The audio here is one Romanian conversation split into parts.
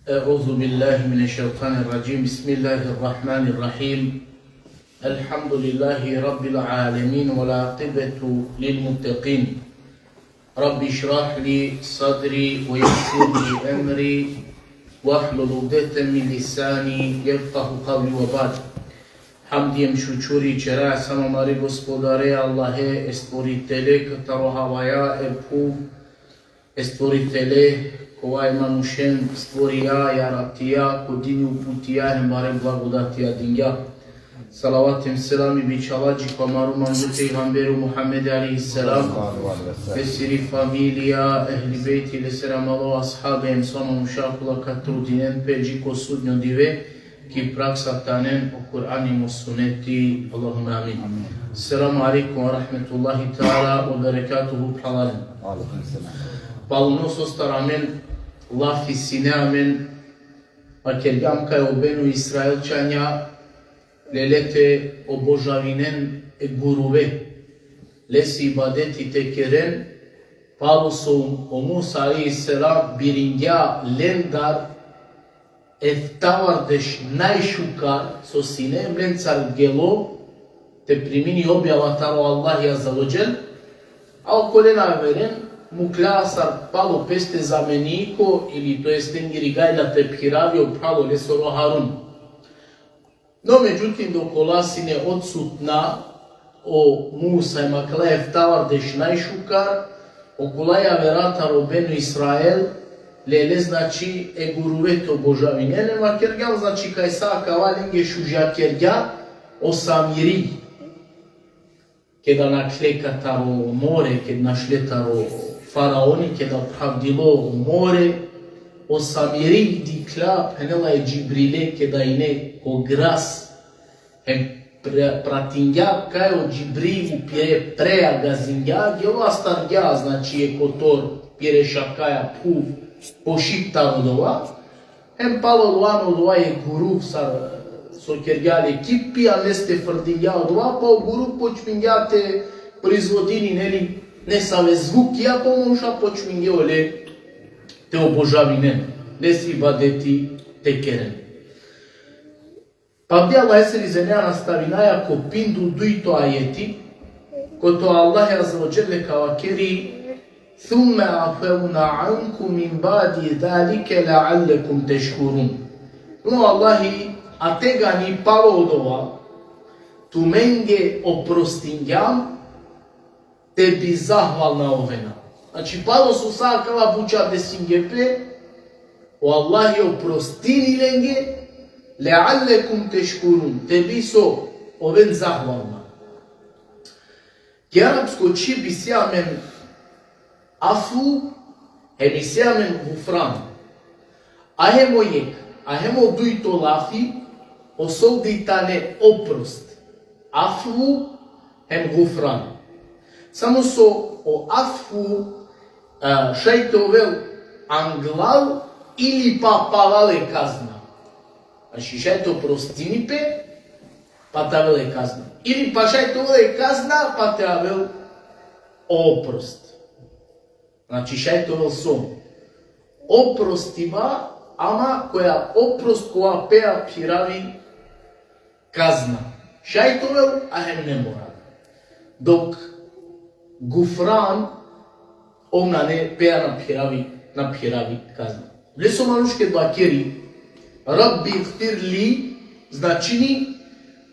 أعوذ بالله من الشيطان الرجيم بسم الله الرحمن الرحيم الحمد لله رب العالمين والعاقبة للمتقين رب اشرح لي صدري ويسر لي أمري واحلل عقدة من لساني يفقه قولي وبعد Hamdijem šučuri čera samo mari gospodare Allahe stvoritele kataro havaya epu stvoritele kova manušen stvorija yaratija kodini uputija hembare blagodatija dinja salavatim selami biçalaci kamaru manzu peygamberu Muhammed aleyhisselam ve siri familija ehli beyti ile selamalo ashabe emsoma mušakula katru dinen peđiko sudnjo dive ki praksa tanen o Kur'ani i sunneti Allahumma amin. Assalamu alaikum wa rahmetullahi ta'ala wa barakatuhu bhalalim. Palunos ostaramen lafi sinamen akergam kaj obenu Israelčanja lelete obožavinen guruve lesi ibadeti tekeren palusom o Musa alaihisselam biringja lendar eftavardesh najšukar so sine mlencar gelo te primini objava taro Allah azza wa jal a kolena veren muklasar palo peste zameniko ili to jest ngirigajla te phiravio pravo lesoro Harun. No međutim dok olasine odsutna o Musa i makla eftavardesh najšukar okulaja verata robenu Israel lele znači guruveto božavine, nema kergal znači kaj sa kavalenge šužja kerga osamiri. Keda nakleka taro more, keda našle taro faraoni, keda pravdilo more, osamiri dikla penela je Džibrile keda ine kogras hem pratingja kaj o Džibrilu pire preja gazingja, gelo stargja znači je kotor pire šakaja puv pošipta odova, hem palo odova je guru so kergjali kipi, a neste frdinja odova, pa o guru počminjate proizvodini, ne same zvuki, a pomoša počminje ole te obožavine, ne si badeti te keren. Pa bdje Allah eseri zemlja nastavi jako pindu duito ajeti, ko to Allah azza wa jalla kao keri ثم عفونا عنكم من بعد ذلك لعلكم تشكرون. No Allahi a tega ni palo odova tu menge oprostinjam tebi zahvalna ovena. Znači palo su sakala buča desingepe o Allahi oprostini lenge la'allakum tashkurun tebi so oven zahvalna. Arapsko či bisjamen afu emisiamen gufran. Ahemo jek, ahemo duito lafi, osovditane oprost. Afu hem gufran. Samo so o afu šajtovel anglav ili pa pavale kazna. Znači šajto prostinipe, pa tavele kazna. Ili pa šajtovele kazna, pa tavel oprost. Znači šajtovel som. Oprostiva, ama koja oprost koja pea piravi kazna. Šajtovel, ahem ne mora. Dok gufran, ona ne pea na piravi kazna. Leso manuške bakeri, Rabbi gfir li, značini,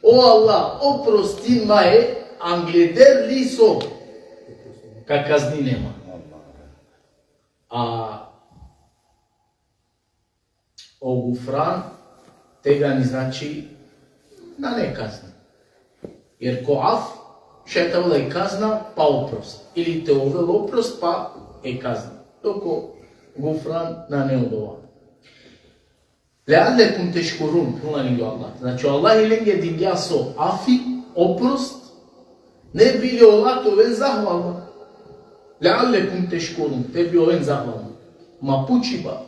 o Allah, oprosti maje, angleder li so, ka kazni nema. A o gufran tega ni znači na ne kazna. Jer ko af, šetavla je kazna, pa oprost. Ili te ovel oprost, pa je kazna. Doko gufran na ne odova. Le'allekum teškurun, punani do Allah. Znači Allah ilenge digja so afi, oprost, ne bili olato ven zahvalno. Le'allekum teškurun, tebi oven zahvalno. Ma pučiba,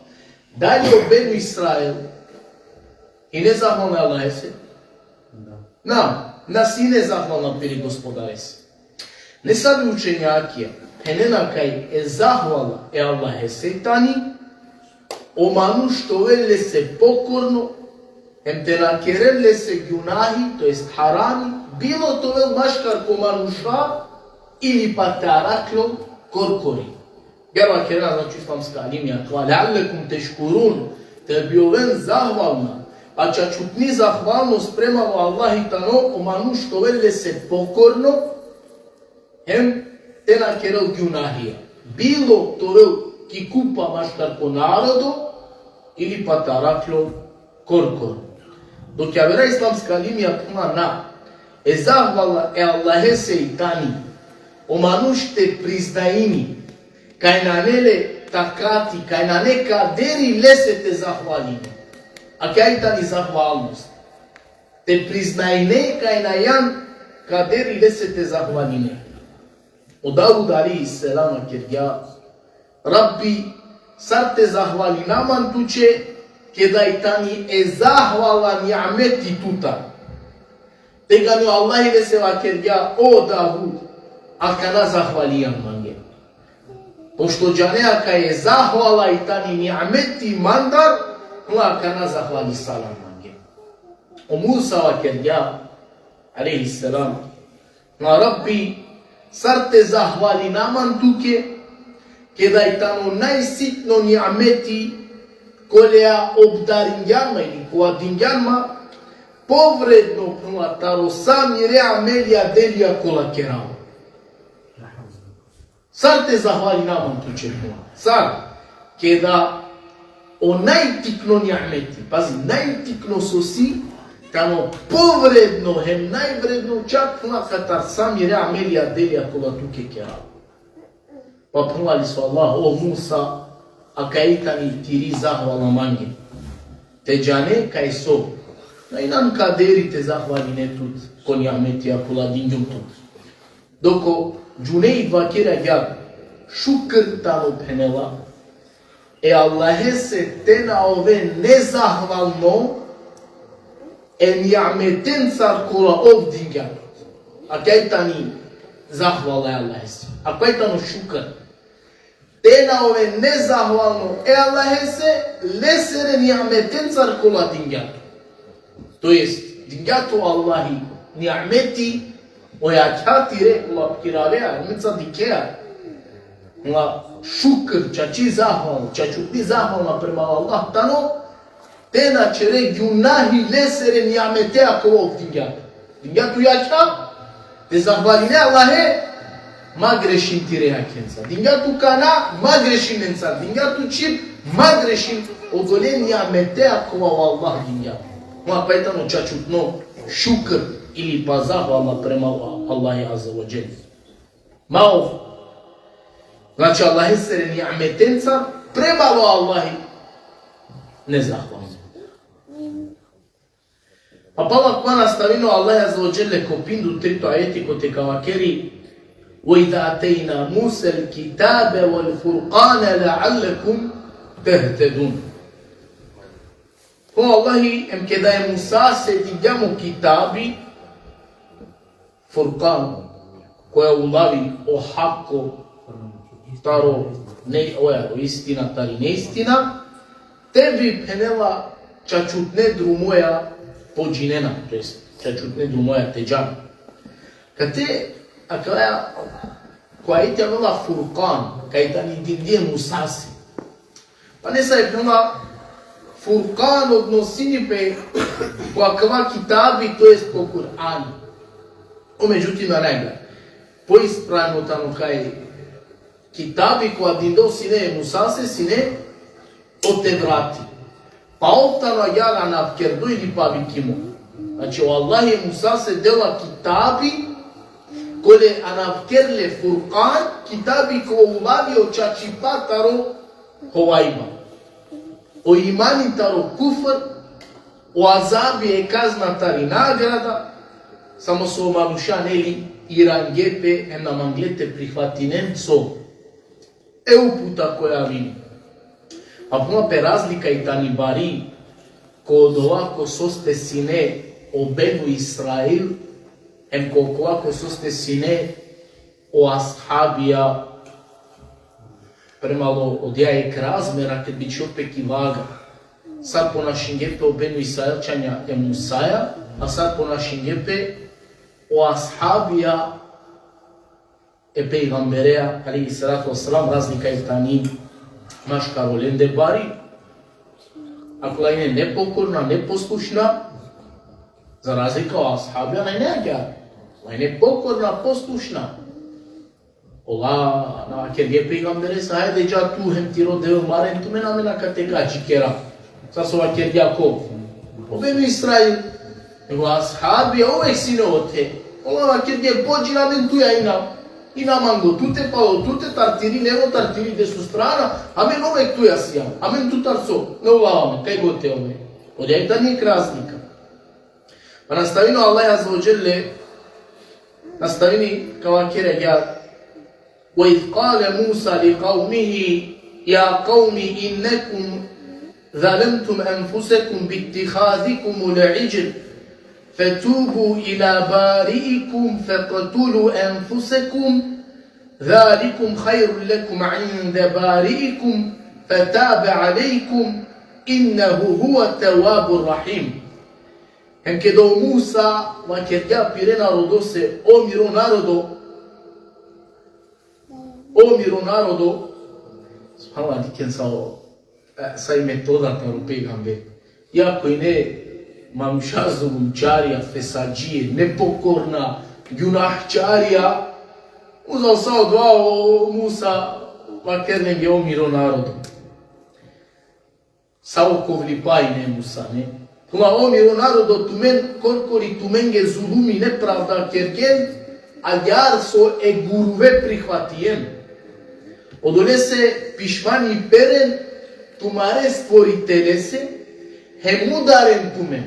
dalje obenu Israel i ne zahvalno Allah ese. Nas i ne zahvalno piri gospodar ese. Ne sabi učenjakija, henena kaj zahvala Allah ese tani, оману што веле се покорно, hem te nakerele se gjunahi, to jest harami, bilo to vel maškar ko manuša ili pa te araklo korkori. Gerva kera, znači islamska alimija, tva le'allekum teškurun, te bioven zahvalna, pa čačutni zahvalnost prema Allahi tano, omanu što vele se pokorno, hem te nakerel gjunahija. Bilo to vel ki kupa maškar ko narodu, ili pa te araklo korkori. Dok ja vera islamska alimija puna na, zahvala Allahe se i tani, omanušte priznajini, kaj na nele takati, kaj na neka deri lesete zahvalini, a kaj tani zahvalnost. Te priznajne kaj na jan kaderi lesete zahvaline. Od Davud alaihi selama kerja, Rabbi, sar te zahvali naman tuče, kedaj tani zahvala ni'ameti tuta. Tega mi Allahi vesela kerja, o Davud, a kana zahvalijan mange. Pošto džanea ka je zahvala i tani ni'ameti mandar, a kana zahvali salam mange. O Musa wa kerja, alaihi salam, na Rabbi, sar te zahvali naman tuke, kedaj tano najsitno ni'ameti koja obdarinjanma ili koja dinjanma povredno taro sami reamelija delija kola kerao. Sar te zahvali naman tuče puna. Sar, kada o najtikno ni'ameti, pazi, najtikno sosi, tamo povredno, hem najvredno čak puna katar sami reamelija delija kola tuke kerao. Pa punali su Allah, o Musa, a kaj tani tiri zahvala mange. Te džane kaj so. Na inan kaderi te zahvali ne tut, kon jahmeti akula dinjum tut. Doko džunej dva kira gjad, šukr tano penela, Allahe se te na ove nezahvalno, jahmeten car kola ov dinjad. A kaj tani zahvala Allahe se. A kaj tano šukr. Te na ove nezahvalno, Allahe se lesere ni'ameten car kola dinjadu. To jest, dinjatu Allahi ni'ameti ojačati rekula pkiravea, mica dikea. La šukr, čači zahval, čačuti zahvalna prema Allah tano, te na čere gjunahi lesere ni'ametea kolov dinjadu. Dinjatu jača, te zahvaline Allahe, ma grešim ti reakenca. Dinjatu kana, ma grešim enca. Dinjatu čip, ma grešim odole ni'ametea kolov Allah dinjadu. Ma pa je tamo čačutno šukr ili pa zahvalna prema Allahi azza wa jel. Mao, znači Allahi sere ni'ametenca prema Allahi nezahvalno. Pa pala kwa nastavino Allahi azza wa jel kopindu trito ajeti kote kavakeri وَإِذَا أَتَيْنَا مُوسَى الْكِتَابَ وَالْفُرْقَانَ لَعَلَّكُمْ تَهْتَدُونَ. Ko Allahi em kada je Musa se digamo kitabi Furqan koja ulavi o hako taro ne oja istina tari neistina tebi penela čačutne drumoja pođinena, to jest čačutne drumoja teđana. Kad te akaya koja ite vela Furqan kaj ta ni dindije Musasi pa ne sa je penela Furqan odnosini pe kakva kitabi, to jest po Kur'anu. O međutim, rega, po ispravno tamo kaj kitabi koja dindo sine Musa se sine o te vrati. Pa ovtano jala na vkerdu ili pa vikimo. Znači, o Allah je Musa se dela kitabi kole anavkerle Furqan, kitabi ko ulavi o čačipataro hovajba. O imani taro kufr, o azabi je kazna tari nagrada, samo su o manušaneli irangepe em na manglete prihvatinem co. Puta koja vini. A puno pe razlika i tani bari, kod ovako soste sine o Benu Israil, em kod ovako soste sine o ashabija Премало одјаек размера кад би човек и вага. Сад по нашин гепе о Бену Исраелчања е Мусаја, а сад по нашин гепе о асхабија е пейгамбереја, алейхи салату вассалам, разлика е тани машкароленде бари. Ако лајне непокорна, непослушна, за разлика о асхабија нај неаѓа. Лајне покорна, послушна. Ола на керге пейгамбере са хајде джа ту хем ти родео марен ту мена мена катега чикера. Са сова керге ко. Обену Исраил. Него асхабија овек синовоте. Ола керге поджи на мен туја и на манго. Туте пало, туте тартири, него тартири десу страна, а мен овек туја сија. А мен ту тарцо. Не улаваме, кај го те ове. Одек да ник разлика. Па наставино Аллах азza wa jalla наставини кава керге وإذ قال موسى لقومه يا قوم إنكم ظلمتم أنفسكم باتخاذكم العجل فتوبوا إلى بارئكم فاقتلوا أنفسكم ذلكم خير لكم عند بارئكم فتاب عليكم إنه هو التواب الرحيم. Hem kedo Musa ma kerga pire narodo se o miro narodo, subhanallah, diken sa i metoda taru pejgamber. Iako i ne mamšazovumčarija, fesađije, nepokorna, gunahčarija, uzao sao dva o Musa ma kerlenge o miro narodo. Sao kovli pa i ne Musa, ne? Kuma o miro narodo tumen korkori tumenge zulumi nepravda kergen, a jar so e guruve prihvatijen. Odolese pišmani peren, tumare stvoritelese, hemudaren tumen.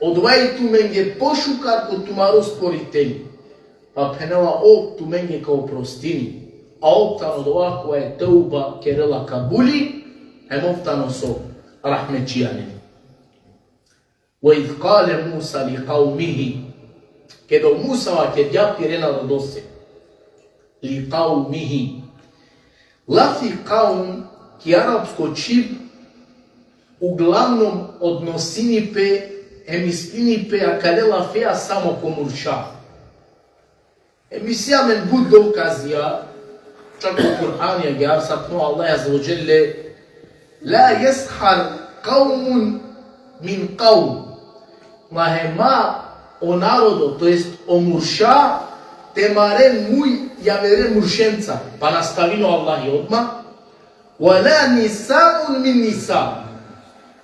Odvaj tumenge pošukar ko tumaro stvoriteli. Pa penela ov tumenge kao prostini. A ovtano dova koja je teuba kerela kabuli, hemovtano so rahmećijaneni. وإذ قال موسى لقومه كدو موسى وكد يابيرنا ردوسه لقومه Lafi kaum ki arapsko čip uglavnom odnosinipe, emislinipe, a kade lafeja samo komurša. Emisija men bud dokazija, čak u Kur'an je gar sapno Allah azza wa jalla la yashar qaumun min qaum. Mahema o narodo, to jest o murša, temare muj javere muršenca. Pa nastavino Allah je odmah. Wala nisaun min nisa.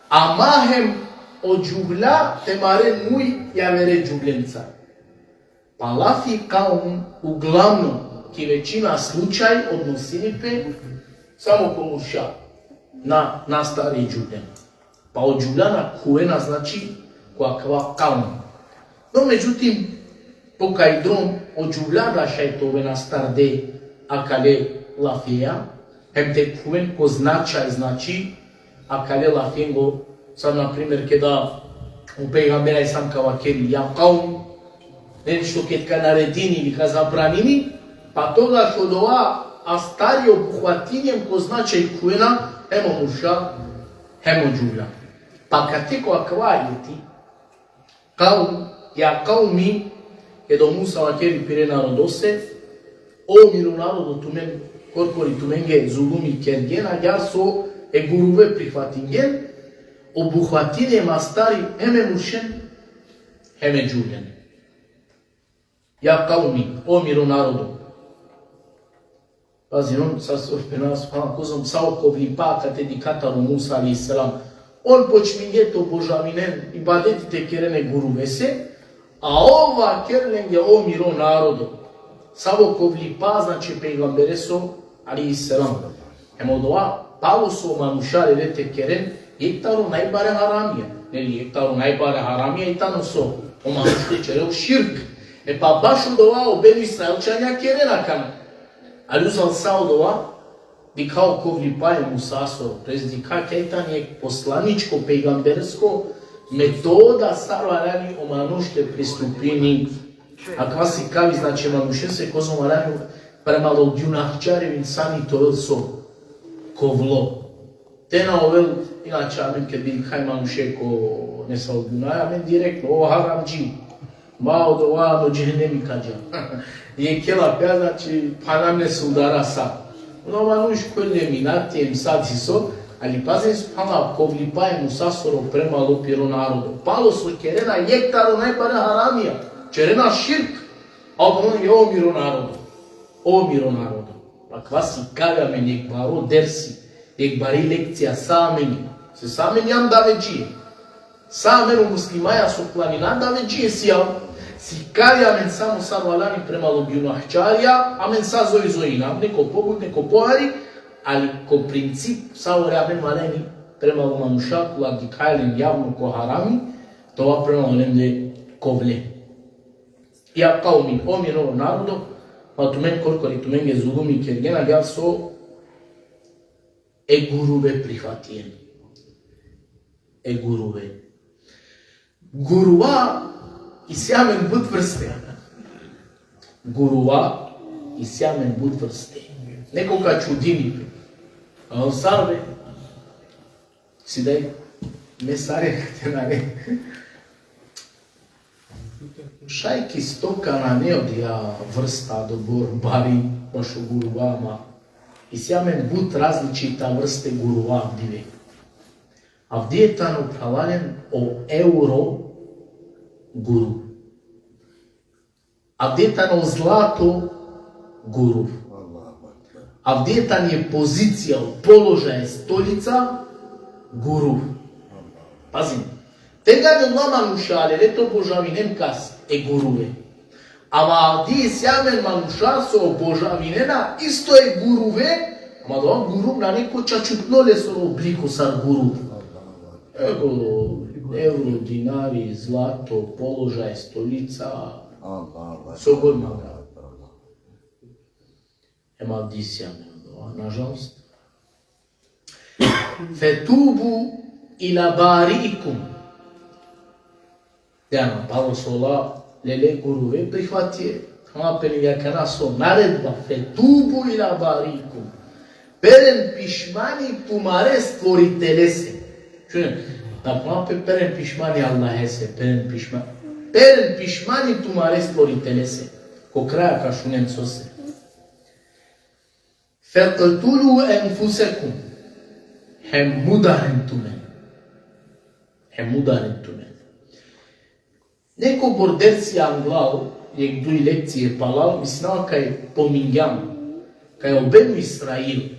A mahem o džubla temare muj javere džublenca. Pa lafi kaum uglavnom, ki većina slučaj odnosinipe samo ko murša na stari džubljen. Pa od džubljana kuena znači kakva kaum. No međutim, pokaj drom od džubljada šajtove na starde akale lafeja, hem te kuen ko značaj znači akale lafengo, sad na primjer kada u pejgambera i sam kao akeli ja kaum, nešto kad ka naredini ili ka zabranini, pa toga što dova a stari obuhvatinjem ko značaj kuena, hemo muša, hemo džubla. Pa kad teko akvajeti, kaum, ja kaumi, kedo Musa vakeri pire narodose, o miru narodu tumen, korkori tumenge zulumi kergena, ja so e guruve prihvatingen, obuhvatine ma stari heme mušen, heme džuljen. Ja kaumi, o miru narodu. Pazi, on sa sorpena, subhana kozom, sao kovli pa kate di kataru Musa alaih salam, on počmingeto božavinen i badetite kerene guruvese, a ova kerlenge o miro narodu. Samo kovli pa znači pejgambere so alaih salam. Emo doa, palo so manušare lete keren, jektaro najbare haramije. Neli jektaro najbare haramije i tano so. O manušte čereo širk. E pa baš doa o Benu Israelčanja kerena kana. Ali uzal sao doa, di kao kovli pa je Musaso, prezdi kak etan je poslaničko pejgambersko metoda staro-arani o manušte pristupini. A kvasi kavi, znači manuše se kozom arani premalo gunahčarev insani to so. ковло. Тена овел, иначе амен ке бил хај мануше ко не са одбунаја, амен директно, ова харамджи. Мао до ова до джехнеми каджа. И кела пја, значи, панам не се удара са. Но мануш кој не минати ем сад си со, али пазен спана, ковли пај му сасоро премало пиро народо. Пало со керена јектаро најбаре харамија. Черена ширк, а обоно е о миро народо. О миро народо. Па ква си кагаме нек баро дерси, нек бари лекција самени. Се самени јам да веđije. Самено муслимаја со планина да веđije си јам. Si kariamen samo sarvalani prema lobjunahčarja, amen sa zoizojina, neko pobud, neko povari, ali ko princip saoreamen maleni prema lomanušaku, lagikajlen javno ko harami, това prema olemde kovle. Ja kao min, omjen ovo narodo, ma tu men korkori, tu men je zulumi kergena, ja so gurube prihvatijen. Gurube. Guruva isjamen bud vrste. Guruva isjamen bud vrste. Nekoga čudini. A on sarve. Si daj, ne sare te na ne. Šajki stoka na ne odja vrsta dobor bari baš u guruvama. Isjamen bud različita vrste guruva avdive. Avdijetan upravljen o euro guru. Avdijetan o zlato guru. Avdijetan je pozicija, položaj stolica guru. Pazim. Tega ne manuša, ali reto božavinem kas guruve. Ама авди сјамен мануша со божавинена исто гуруve, ама тоа гуру на неко чачутноле со облико сар гуру. Евро, динари, злато, положај, столица, со годмага. Ема авди сјамен, нажалост. Фетубу ила барикум. Дејано, Павло сола, леле гуруве прихватие. Ама пелијакана со наредба, фетубу ила барикум. Перен пишмани тумаре створителе се. Чуем, напомапе перен пишмани Аллахе се, перен пишмани. Перен пишмани тумаре створителе се. Ко краја кашунем со се. Феqtulu енфусекум. Хем мударен тумен. Хем мударен тумен. Неко бордерци англал, јек дуи лекција палал, мислава кај помингјам, кај обену Исраил,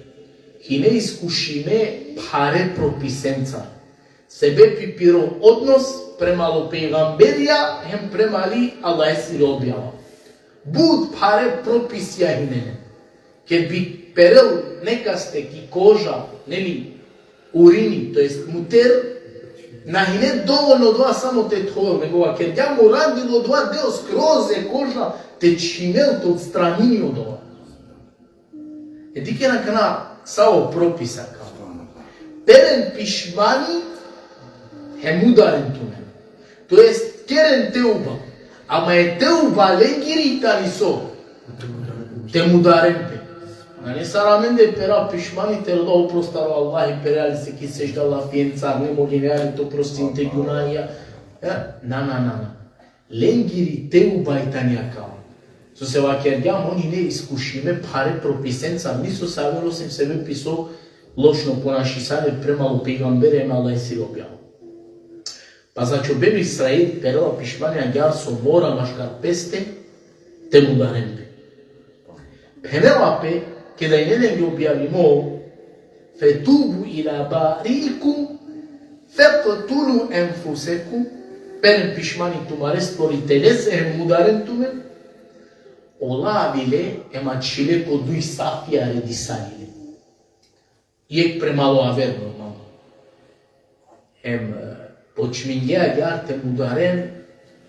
хине искушиме паре прописенца. Себе пипиро однос премало пегамберија, хем премали Аллах си објава. Буд паре прописија хинене. Ке би перел некасте ки кожа, нели, урини, то есть мутер, нахине доволно два само те тхоел, негова кердја му радило два дел скрозе кожа, те чимел те отстранини од ова. Едике на кана сао прописа као. Перен пишмани хемударен тумен. То есть керен теуба, ама е теуба ленгири танисо. Темударен пе. Не сарамен де пера пишмани те рода опростаро Аллах и переали се ки сеждала фиенца, не молинеали то простите гунаја. На. Ленгири теуба и танија као. Со се вакерѓам, они не искушиме паре прописенца, нисо саверо сем себе писо лошно понашисане премало пегамбере ема Аллах си објаво. Па зачо бебе Исраил перела пишмани агјар со мора машкар песте, темударен пе. Пенела пе, кеда и не ги објавимо, фетубу ила барикум, феqtulu енфусекум, перен пишмани тумаре створителе се мударен тумен, олавиле ема чиле ко дуј сафија редисалиле. Иек премало аверно, мамо. Почмингеа јар те мударен,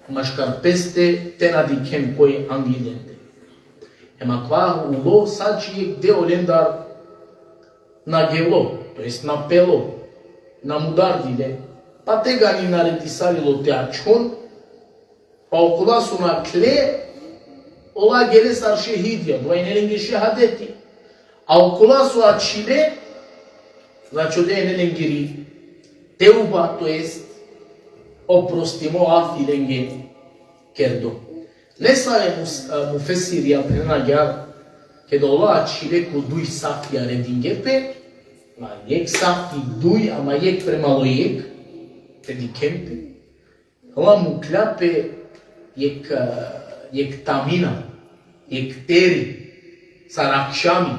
машкар песте, те надикем кој ангиленде. Ема ква уло сачи де олендар на гело, то есть на пело, на мудардиле, па тега ни наредисалило те ачон, па окола су на кле, ола геле сар шехидија, доај неренге шехадети, а окола су ачиле, Значи оде не ленгери теуба, то есть опростимо афи ленген кердо. Леса е муфесирија пренаѓа ке дола чилеко дуј сафија редингепе, ма јек сафи дуј, ама јек премало јек, теди кемпе, ала му кляпе јек тамина, јек тери, саракшами,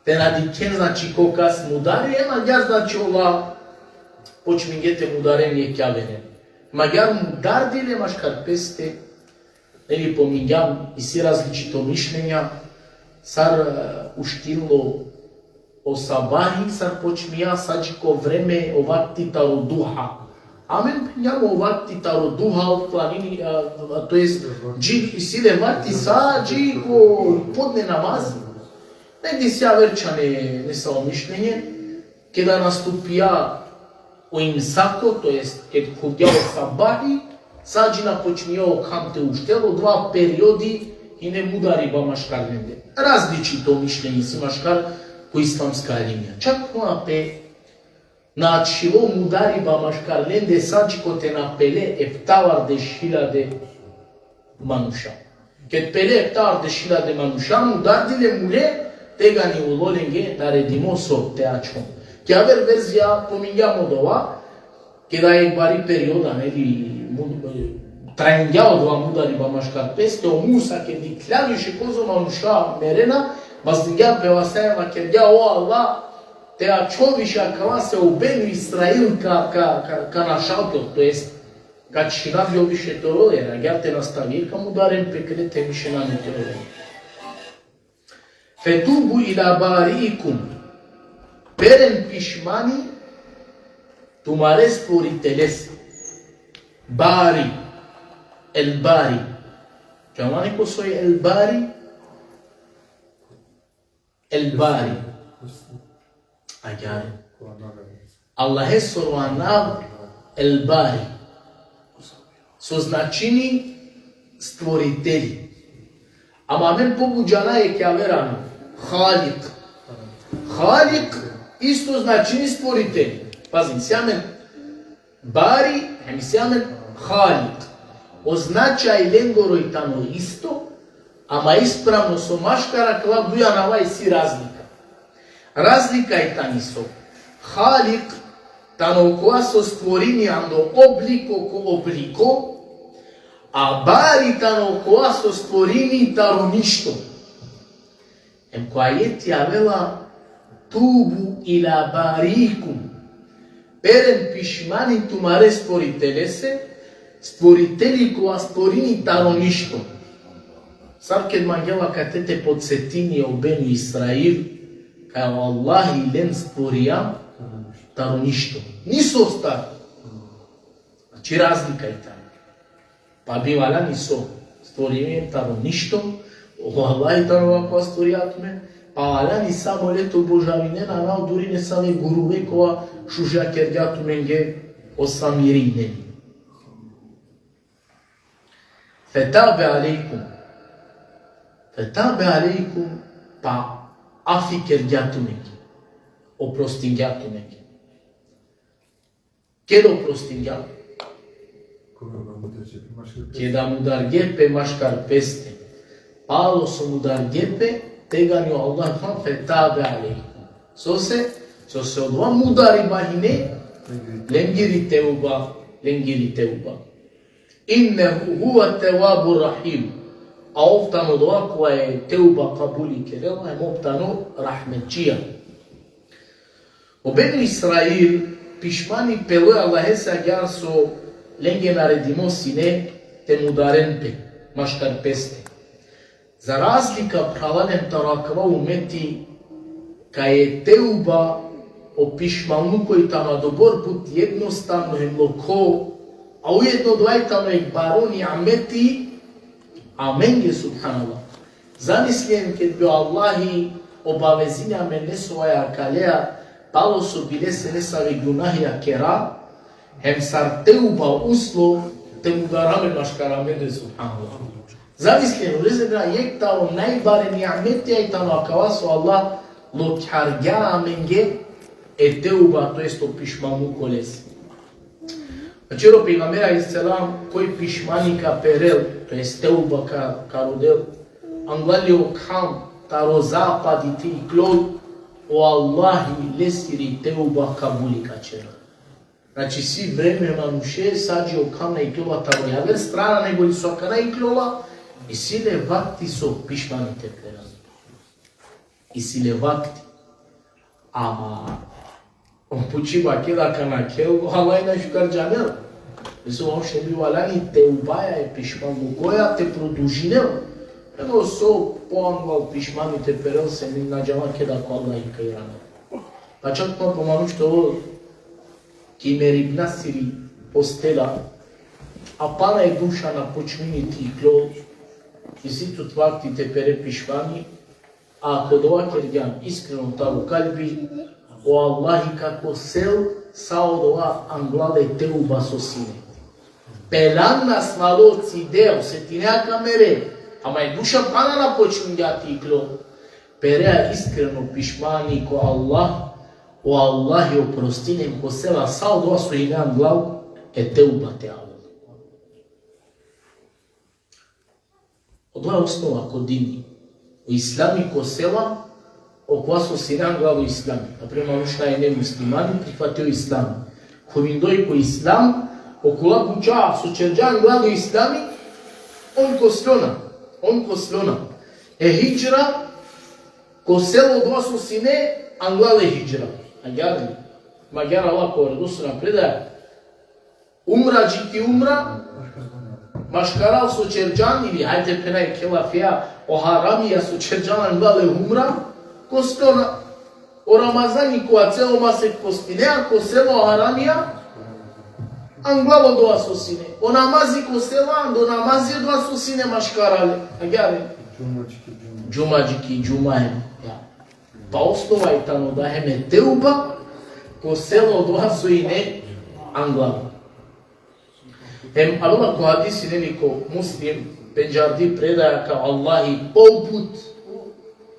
те надикен, значи кокас мудари, наѓар, значи ола почмингете мударен јек јавенен. Маѓар мудардиле машкар песте, нели помињам и си различито мишленја, сар уштило о сабахи, сар почмија саджико време овакти тародуха. Амен пењамо овакти тародуха од планини, то есть джи и силе вакти саджико подне намази. Негди сја верча не са мишленје, ке да наступија о имсако, то есть ке ходја о сабахи, саджина почмија о камте уштело, два периоди и не мудари ба машкарленде. Различито мишленји си машкар по исламска линија. Чак напе на чило мудари ба машкарленде саджико те напеле ептавар де шиладе мануша. Кет пеле ептавар де шиладе мануша, мудардиле муле, тега ни улоленге наредимо со теачко. Ке авер верзија помињамо дова, ке да е бари периода, нели, трајнѓа од ова мудари ба машкар песте, о Муса ке ди клявише козо мануша мерена, маздиња пева сејава ке дја о Аллах, теа човиша кава се обену Исраил ка нашалтот, то есть, ка чина вјовише торолера, гја те настави, ка мударен пекре те више на не торолера. Фетубу ила бариикум, перен пишмани, тумаре спорителес, Bari, el Bari. Chiamane cos'è el Bari? El Bari. Agare. Allah è sorvanav el Bari. So značini stvoritelji. Ама мен побуđana je ke averano. Khaliq. Khaliq isto značini stvoritelji. Pazim, sjamen Bari, сјамен Халик. Означај ленгорој тано исто, ама исправно со машкара кла дујанава и си разлика. Разлика е тани со Халик, тано која со створини андо облико ко облико, а Бари тано која со створини таро ништо. Ем која е тја вела тубу ила барикум. Перен пишмани тумаре створителе се, створители која створини таро ништо. Сар кед мангела кате те подсетини обену Исраил, кај Аллах и лен створија таро ништо. Нисо остар. Значи разлика е тамо. Па бивала нисо. Створиме таро ништо, Аллах и таро која створијатме, па ала ни само лето божавине на нау дури не саме гуруве која шужа кердјату менге осамиринени. Фетабе алейкум, па афи кердјату менге, опростингјату менге. Ке да опростингјату? Ке да мударгепе машкар песте, пало со мударгепе, тега ни Аллах фан фетабе алейкум. Со се одва мудари бахине, ленгири теуба. Иннеху хуа тевабу рахим. А офтано дова која е теуба кабули керела, е моптано рахметчија. Обену Исраил, пишмани пелој Аллахе се агјар со ленге наредимо сине, те мударен пе, машкар песте. За разлика праланем тараква умети, кај е теуба опишмалну кој тама добор пут едноставно е млоко, а уедно двајтано е барони амети, аменге субханаллах. Замислием кед бе Аллахи обавезиња ме не своја калеа, пало со биле се не саве гунахија кера, хем сар теуба услов, те му дараме машкараменде субханаллах. Замислием, лезебра јек таро најбарени аметија и тамо акава со Аллах, ло кјаргја аменге, e teuba, to jest o pishmanu koles. Acelo pejgamber alayhi salam koji pishmani ka perel, to jest teuba ka rodel, anglali o kham taro zapadi ti klod, o Allahi lesiri teuba kabuli ka čera. Znači si vreme manuše sađe o kam na iklova taro javer strana nego li su akana iklova i si le vakti so pishmani te perel. I si le vakti. Ama on pučiva akela kana akelo, Allah je nașucar janel. Isso on še bi walani teubaja e pishmanu koja te produžinel. Eno so poanval pishmani te perel se mi nađama keda ko Allah i kajrana. Pa čak pa pomanu što ki merib nasiri postela, a pana je duša na počmini ti klov, i si tu tvakti te pere pishmani, a kod ovakve rjam iskreno taru kalbi, o Allahi kako sel sao doa anglale teuba sosine. Pelan nas maloci deo, se tinea kamere, a mai duša pana na počminja ti klov, perea iskreno pishmani ko Allah, o Allahi oprostinem ko sela sao doa su ine anglav, e teuba te avod. Ovo je osnova kod dini. U islami ko sela, o koja su siran glavu islami. Naprema ono šta je nemuslimani prihvatio islam. Ko vindoj ko islam, o kola buča su čerđan glavu islami, on ko slona. E hijđra, ko selo dva su sine, anglale hijđra. Magyara ovako, redosu nam predaje. Umra džiti umra, maškaral su čerđan, ili hajde penaj kelafija, o haramija su čerđan anglale umra, ko slona. O Ramazani koja celo masek postine, ko selo haramija, anglalo dva su sine. O namazi ko sela, do namazi dva su sine maškarale. Džumađiki, džumaje. Pa osnova je tamo da heme teuba, ko selo dva su ine anglalo. Allah ko hadisi neliko muslim, penđardi predaja kao Allahi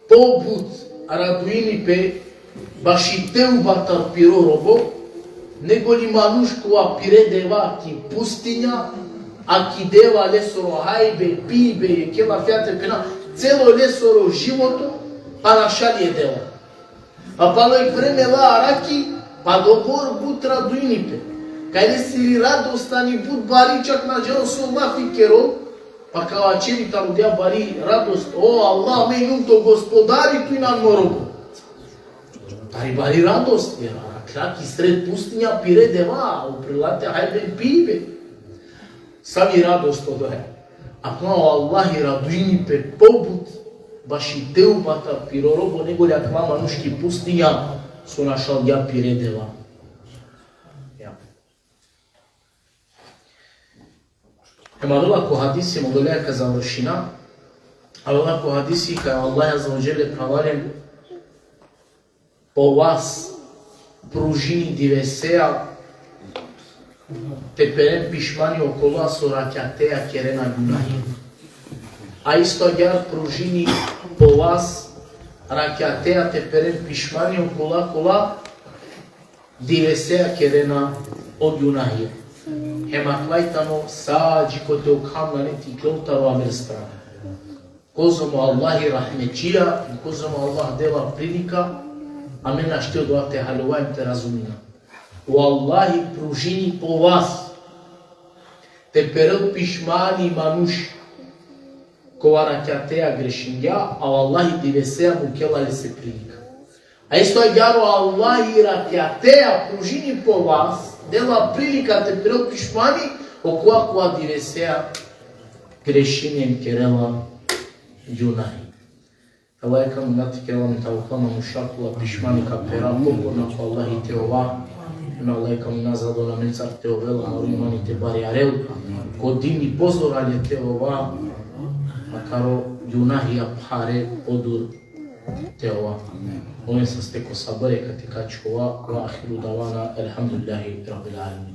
poput raduini pe baši teuba tar piro robo, nego li manuško apire deva ki pustinja, a ki deva lesoro hajbe, pibe, kela fjate pena, celo lesoro životu, pa našali je deva. A pa loj vreme la araki, pa dobor but raduini pe. Kaj ne si radostani bud bari čak na dželo su lafi kero, pa kao aceli tamo dea bari radost, o Allah me nunto gospodari tu i na morobu. Bari radost, jer klaki sred pustinja pire deva, uprilate hajbe pibe. Sami radost odoje. A kao Allah i raduini pe pobut, baš i teubata pirorobo, nego li akva manuški pustinja su našal ja pire deva. Ema ko hadisi mogoljaka završina, ali ko hadisi kaj Allah azza wa jalla pravaren po vas pružini divesea te peren pišmani okolo aso rakjateja kerena gunahi. A isto agar pružini po vas rakjateja te peren pišmani okolo divesea kerena od gunahi. Hematlajtano sađi ko te okhamna neti kloutaro amir strana. Kozomo Allahi rahmećija i kozomo Allah deva prilika, a mena štio doa te haluvajem te razumina. U Allahi pružini po vas, te perel pišmani manuš, kovara kjateja grešingja, a u Allahi diveseja mu kelali se prilika. A isto je garo Allahi rakjateja pružini po vas, dela prilika te perel pišmani, okua kua diveseja grešinjem kerela junahi. Allah je kam nati kelam tawakama mushakula pišmani ka pera kogo na ko Allahi te ova, na Allah je kam nazado na mencar te ovela, na urimani te bari arel, ko dini pozoralje te ova, makaro junahi apare odur te ova. Ovim sam steko sabore kati kačkova, wa ahiru davana, alhamdulillahi rabbil alamin.